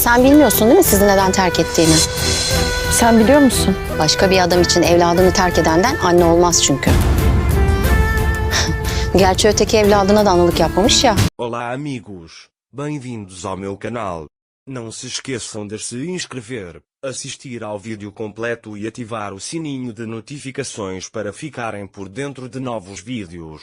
Sen bilmiyorsun değil mi sizi neden terk ettiğini? Sen biliyor musun? Başka bir adam için evladını terk edenden anne olmaz çünkü. Gerçi öteki evladına da analık yapmamış ya. Olá amigos, bem-vindos ao meu canal. Não se esqueçam de se inscrever, assistir ao vídeo completo e ativar o sininho de notificações para ficarem por dentro de novos vídeos.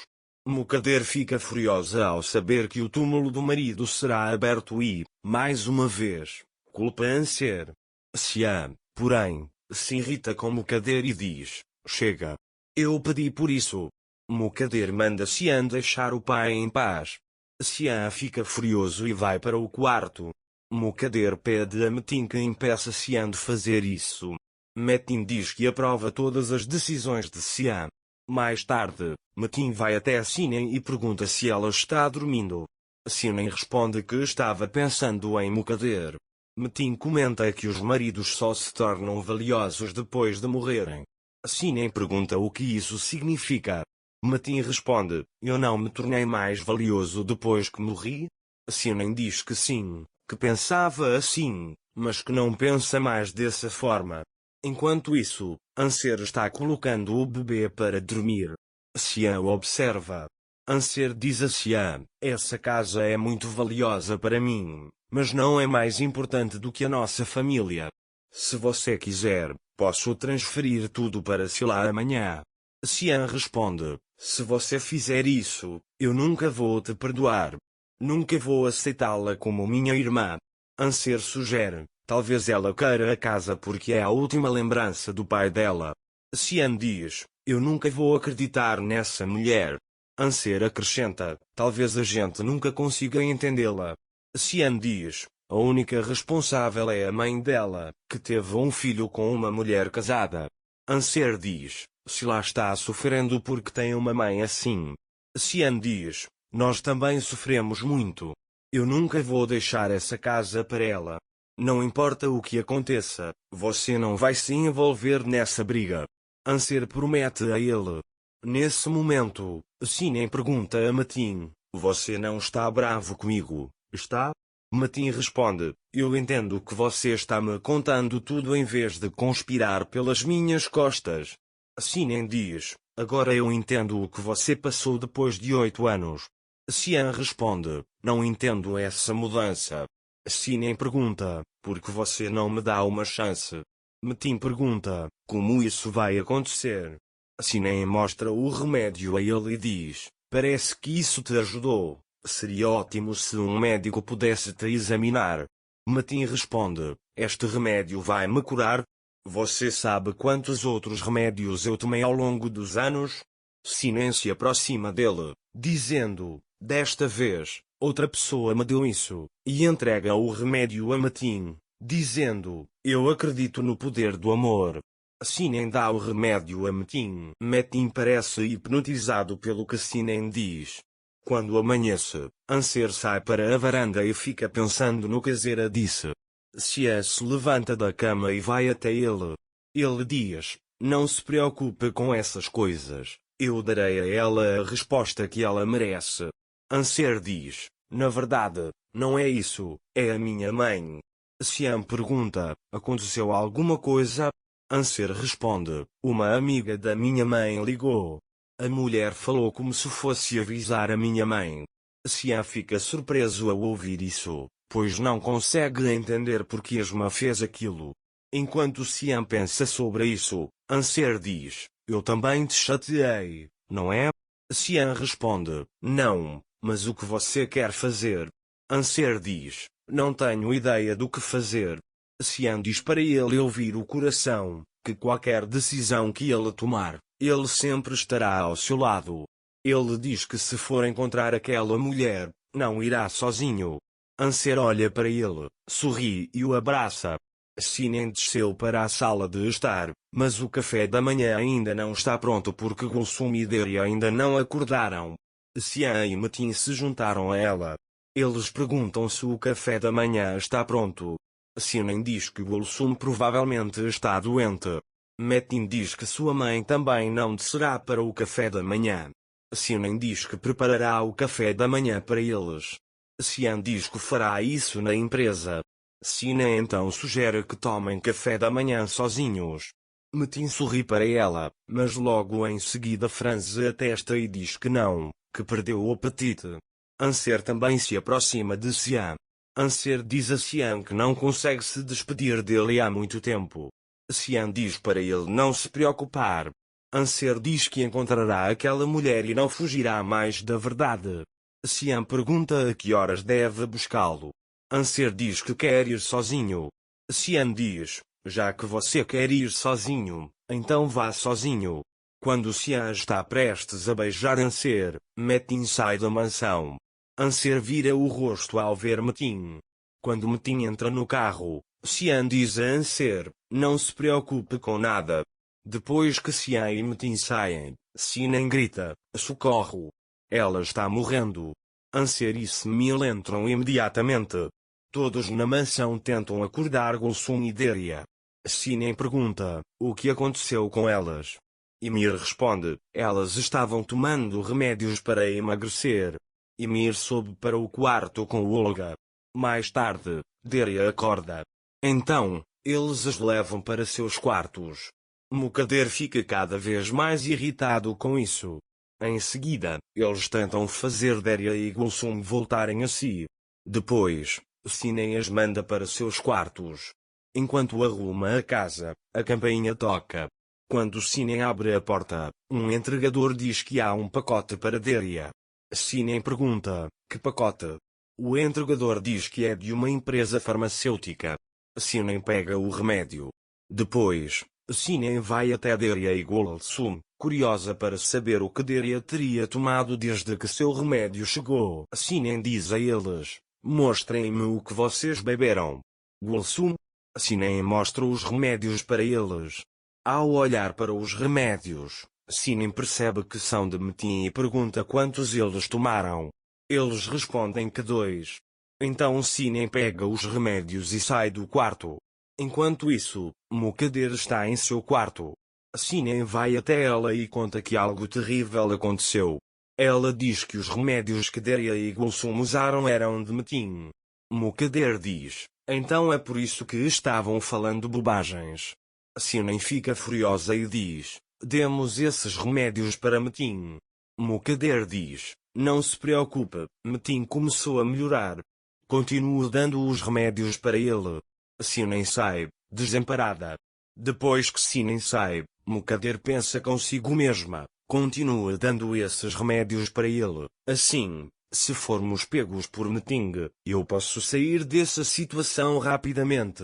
Mokader fica furiosa ao saber que o túmulo do marido será aberto e, mais uma vez, culpa Anser. Sian, porém, se irrita com Mokader e diz: chega. Eu pedi por isso. Mokader manda Sian deixar o pai em paz. Sian fica furioso e vai para o quarto. Mokader pede a Metin que impeça Sian de fazer isso. Metin diz que aprova todas as decisões de Sian. Mais tarde, Metin vai até Sinem e pergunta se ela está dormindo. Sinem responde que estava pensando em Mokader. Metin comenta que os maridos só se tornam valiosos depois de morrerem. Sinem pergunta o que isso significa. Metin responde: eu não me tornei mais valioso depois que morri? Sinem diz que sim, que pensava assim, mas que não pensa mais dessa forma. Enquanto isso, Anser está colocando o bebê para dormir. Sian observa. Anser diz a Sian: essa casa é muito valiosa para mim, mas não é mais importante do que a nossa família. Se você quiser, posso transferir tudo para Sila amanhã. Sian responde: se você fizer isso, eu nunca vou te perdoar. Nunca vou aceitá-la como minha irmã. Anser sugere: talvez ela queira a casa porque é a última lembrança do pai dela. Sian diz: eu nunca vou acreditar nessa mulher. Anser acrescenta: talvez a gente nunca consiga entendê-la. Sian diz: a única responsável é a mãe dela, que teve um filho com uma mulher casada. Anser diz: Sila está sofrendo porque tem uma mãe assim. Sian diz: nós também sofremos muito. Eu nunca vou deixar essa casa para ela. Não importa o que aconteça, você não vai se envolver nessa briga. Anser promete a ele. Nesse momento, Sinem pergunta a Metin: você não está bravo comigo, está? Metin responde: eu entendo que você está me contando tudo em vez de conspirar pelas minhas costas. Sinem diz: agora eu entendo o que você passou depois de 8 anos. Sian responde: não entendo essa mudança. Sinem pergunta: por que você não me dá uma chance? Metin pergunta: como isso vai acontecer? Sinem mostra o remédio a ele e diz: parece que isso te ajudou. Seria ótimo se um médico pudesse te examinar. Metin responde: este remédio vai me curar? Você sabe quantos outros remédios eu tomei ao longo dos anos? Sinem se aproxima dele, dizendo: desta vez, outra pessoa me deu isso, e entrega o remédio a Metin, dizendo: eu acredito no poder do amor. Sinem dá o remédio a Metin. Metin parece hipnotizado pelo que Sinem diz. Quando amanhece, Anser sai para a varanda e fica pensando no que Zera disse. Sian se levanta da cama e vai até ele. Ele diz: não se preocupe com essas coisas, eu darei a ela a resposta que ela merece. Anser diz: na verdade, não é isso, é a minha mãe. Sian pergunta: aconteceu alguma coisa? Anser responde: uma amiga da minha mãe ligou. A mulher falou como se fosse avisar a minha mãe. Sian fica surpreso ao ouvir isso, pois não consegue entender por que Esma fez aquilo. Enquanto Sian pensa sobre isso, Anser diz: eu também te chateei, não é? Sian responde: não, mas o que você quer fazer? Anser diz: não tenho ideia do que fazer. Sian diz para ele ouvir o coração, que qualquer decisão que ele tomar, ele sempre estará ao seu lado. Ele diz que se for encontrar aquela mulher, não irá sozinho. Anser olha para ele, sorri e o abraça. Sinem desceu para a sala de estar, mas o café da manhã ainda não está pronto porque Gulsum e Deri ainda não acordaram. Sian e Metin se juntaram a ela. Eles perguntam se o café da manhã está pronto. Sinem diz que Gulsum provavelmente está doente. Metin diz que sua mãe também não descerá para o café da manhã. Sinem diz que preparará o café da manhã para eles. Sian diz que fará isso na empresa. Sina então sugere que tomem café da manhã sozinhos. Metin sorri para ela, mas logo em seguida franze a testa e diz que não, que perdeu o apetite. Anser também se aproxima de Xian. Anser diz a Xian que não consegue se despedir dele há muito tempo. Xian diz para ele não se preocupar. Anser diz que encontrará aquela mulher e não fugirá mais da verdade. Xian pergunta a que horas deve buscá-lo. Anser diz que quer ir sozinho. Xian diz, já que você quer ir sozinho, então vá sozinho. Quando Xian está prestes a beijar Anser, Metin sai da mansão. Anser vira o rosto ao ver Metin. Quando Metin entra no carro, Xian diz a Anser, não se preocupe com nada. Depois que Xian e Metin saem, Sinan grita, socorro! Ela está morrendo. Anser e Semil entram imediatamente. Todos na mansão tentam acordar Gulsum e Deria. Sinan pergunta, o que aconteceu com elas? Ymir responde, elas estavam tomando remédios para emagrecer. Ymir sobe para o quarto com Olga. Mais tarde, Deria acorda. Então, eles as levam para seus quartos. Mukader fica cada vez mais irritado com isso. Em seguida, eles tentam fazer Deria e Gulsum voltarem a si. Depois, Sinan as manda para seus quartos. Enquanto arruma a casa, a campainha toca. Quando Sinan abre a porta, um entregador diz que há um pacote para Deria. Sinan pergunta, que pacote? O entregador diz que é de uma empresa farmacêutica. Sinan pega o remédio. Depois, Sinan vai até Deria e Gulsum, curiosa para saber o que Deria teria tomado desde que seu remédio chegou. Sinan diz a eles, mostrem-me o que vocês beberam. Gulsum. Sinan mostra os remédios para eles. Ao olhar para os remédios, Sinan percebe que são de Metin e pergunta quantos eles tomaram. Eles respondem que 2. Então Sinan pega os remédios e sai do quarto. Enquanto isso, Mukader está em seu quarto. Sinan vai até ela e conta que algo terrível aconteceu. Ela diz que os remédios que Deria e Gulsum usaram eram de Metin. Mukader diz, então é por isso que estavam falando bobagens. Sinan fica furiosa e diz, demos esses remédios para Metin. Mukader diz, não se preocupe, Metin começou a melhorar. Continuo dando os remédios para ele. Sinan sai, desamparada. Depois que Sinan sai, Mukader pensa consigo mesma, continua dando esses remédios para ele. Assim, se formos pegos por Metin, eu posso sair dessa situação rapidamente.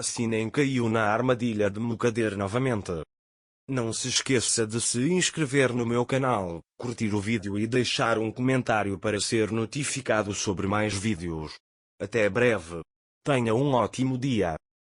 Sinan caiu na armadilha de Mukader novamente. Não se esqueça de se inscrever no meu canal, curtir o vídeo e deixar um comentário para ser notificado sobre mais vídeos. Até breve. Tenha um ótimo dia.